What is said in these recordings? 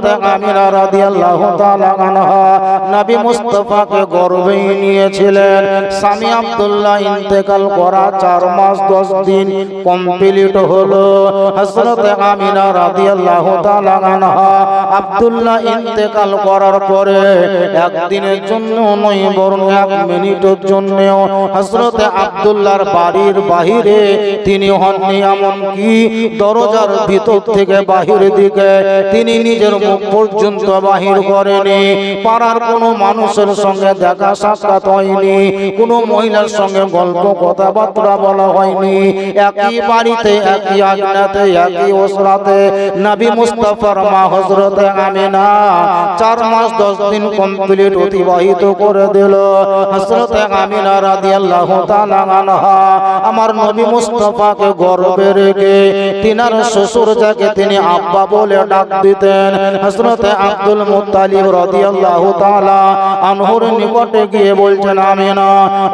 হযরত আমিনা রাদিয়াল্লাহু তাআলা আনহা নবী মুস্তাফাকে গর্ভে নিয়েছিলেন। স্বামী আব্দুল্লাহ ইন্তেকাল করা 4 মাস 10 দিন কমপ্লিট হলো। হযরত আমিনা রাদিয়াল্লাহু তাআলা আনহা আব্দুল্লাহ ইন্তেকাল করার পরে একদিনের জন্য নয় বরং 1 মিনিটের জন্যও হযরত আব্দুল্লাহর বাড়ির বাহিরে তিনি হননি, এমনকি দরজার ভিতর থেকে বাহিরের দিকে তিনি নিজের মুখ পর্যন্ত বাহির করেনি। পাড়ার কোনো মানুষের সঙ্গে দেখা সাক্ষাৎ হয়নি, কোনো মহিলার সঙ্গে গল্প কথাবার্তা বলা হয়নি। একই বাড়িতে একই আঙিনাতে একই ওসরাতে নবী মুস্তাফার মা হযরত আমিনা 4 মাস 10 দিন কমপ্লিট অতিবাহিত করে দিল। হযরত আমিনা রাদিয়াল্লাহু তাআলা আনহা আমার নবী মুস্তাফাকে গর্ভে রেখে তিনার শ্বশুর যাকে তিনি আব্বা বলে ডাক দিতেন হযরত আব্দুল মুত্তালিব রাদিয়াল্লাহু তাআলা আনহুর নিকটে গিয়ে বলছেন, আমিনা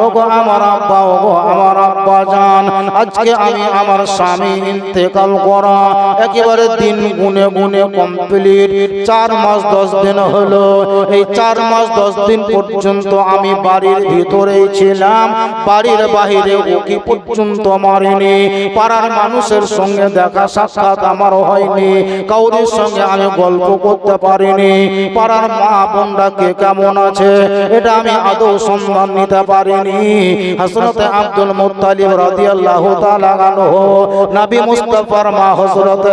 ওগো আমার আব্বা, ওগো আমার আব্বা জান, আজকে আমি আমার স্বামী ইন্তেকাল করা একেবারে দিন গুনে গুনে কমপ্লিট 4 মাস 10 দিন হলো। এই 4 মাস 10 দিন পর্যন্ত আমি বাড়ির ভিতরেই ছিলাম, বাড়ির বাহিরে উকি পর্যন্ত মারিনি। পাড়ার মানুষের সঙ্গে দেখা সাক্ষাৎ আমার হয়নি, কাউরির সঙ্গে আমি গল্প করতে পারিনি। পাড়ার মা বোনরা কে কেমন আছে এটা আমি আদৌ সন্ধান নিতে পারিনি। হযরত আব্দুল মুত্তালিব রাদিয়াল্লাহু তাআলা আনহু নবী মুস্তাফার মা হযরত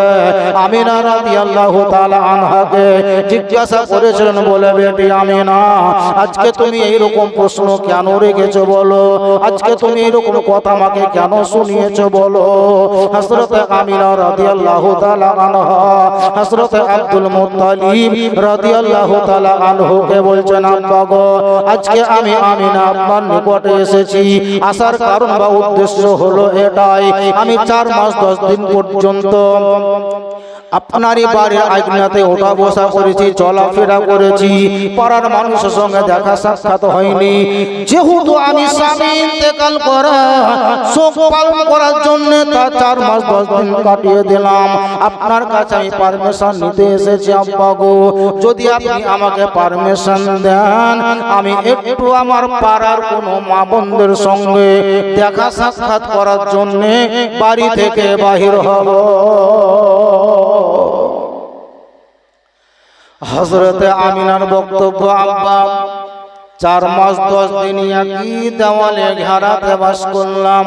আমিনা রাদিয়াল্লাহু তাআলা আনহাকে জিজ্ঞাসা করেছিলেন, বলে বেটি আমিনা আজকে তুমি এই রকম প্রশ্ন কেন রেখেছো বলো, আজকে তুমি এই রকম কথা আমাকে কেন শুনিয়েছো বলো। হযরত আমিনা রাদিয়াল্লাহু তাআলা আনহা হযরত আব্দুল মুত্তালিব রাদিয়াল্লাহু তাআলা আনহুকে বলছেন, আব্বা গো আজকে আমি আমিনা আপনার নিকটে এসেছি, আসার কারণ বা উদ্দেশ্য হলো এটাই, আমি 4 মাস 10 দিন পর্যন্ত আপনারই বাড়ির আঙিনাতে ওঠা বসা করেছি, চলাফেরা করেছি, পাড়ার মানুষের সঙ্গে দেখা সাক্ষাৎ হয়নি। যেহেতু আমি স্বামী ইন্তেকাল করা শোক পালন করার জন্য তা 4 মাস 10 দিন কাটিয়ে দিলাম, আপনার কাছে আমি পারমিশন নিতে এসেছি। আব্বা গো যদি আপনি আমাকে পারমিশন দেন আমি একটু আমার পাড়ার কোনো মা বোনদের সঙ্গে দেখা সাক্ষাৎ করার জন্য বাড়ি থেকে বাহির হব। হযরত আমিনার বক্তব্য, আব্বা 4 মাস 10 দিন একই দেওয়ালে ঘেরাতে বাস করলাম,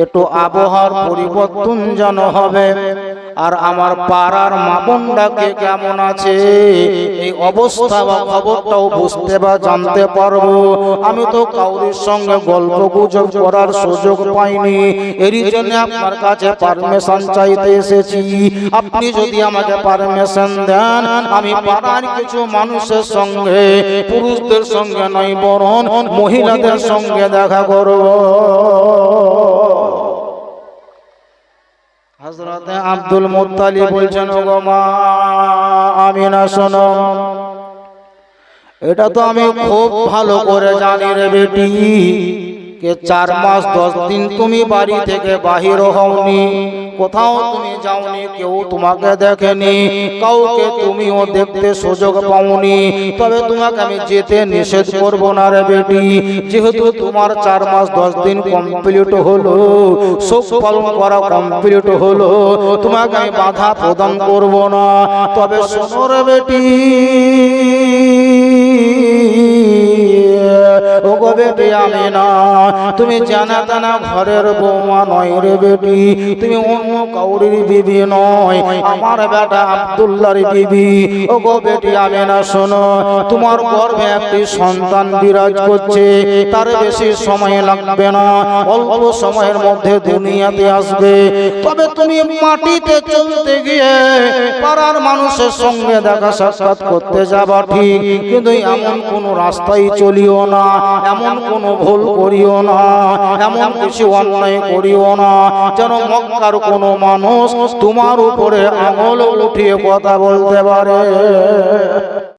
একটু আবহাওয়ার পরিবর্তন যেন হবে, আর আমার পাড়ার মা বোনটাকে কেমন আছে এই অবস্থা বা খবরটাও বুঝতে বা জানতে পারবো। আমি তো কাউরির সঙ্গে গল্প গুজব করার সুযোগ পাইনি, এরই জন্য আপনার কাছে পারমিশন চাইতে এসেছি। আপনি যদি আমাকে পারমিশন দেন আমি পাড়ার কিছু মানুষের সঙ্গে, পুরুষদের সঙ্গে নয় বরং মহিলাদের সঙ্গে দেখা করব। হযরত আব্দুল মুত্তালিব বলছেন, ওগো মা আমিনা শোনো, এটা তো আমি খুব ভালো করে জানি রে বেটি কে 4 মাস 10 দিন তুমি বাড়ি থেকে বাহির হওনি, কোথাও তুমি যাওনি, কেউ তোমাকে দেখেনি, কাউকে তুমিও দেখতে সুযোগ পাওনি, তবে তোমাকে আমি যেতে নিষেধ করব না রে বেটি। যেহেতু তোমার 4 মাস 10 দিন কমপ্লিট হলো, শোক পালন করা কমপ্লিট হলো, তোমাকে আমি বাধা প্রদান করব না। তবে শোনো রে বেটি, ওগো বেটি আমিনা তুমি জানা জানা ঘরের বৌমা নয় রে বেটি, তুমি অন্য কাউরির বিবি নয়, আমার বেটা আব্দুল্লাহর বিবি। ওগো বেটি আমিনা শোনো, তোমার গর্ভে একটি সন্তান বিরাজ করছে, তার বেশি সময় লাগবে না, অল্প সময়ের মধ্যে দুনিয়াতে আসবে। তবে তুমি মাটিতে চলতে গিয়ে পাড়ার মানুষের সঙ্গে দেখা সাক্ষাৎ করতে যাবা ঠিক, কিন্তু এমন কোন রাস্তায় চলিও না, এমন কোন ভুল করিও না, এমন কিছু অন্যায় করিও না যেন মক্কার কোন মানুষ তোমার উপরে আঙুল উঠিয়ে কথা বলতে পারে।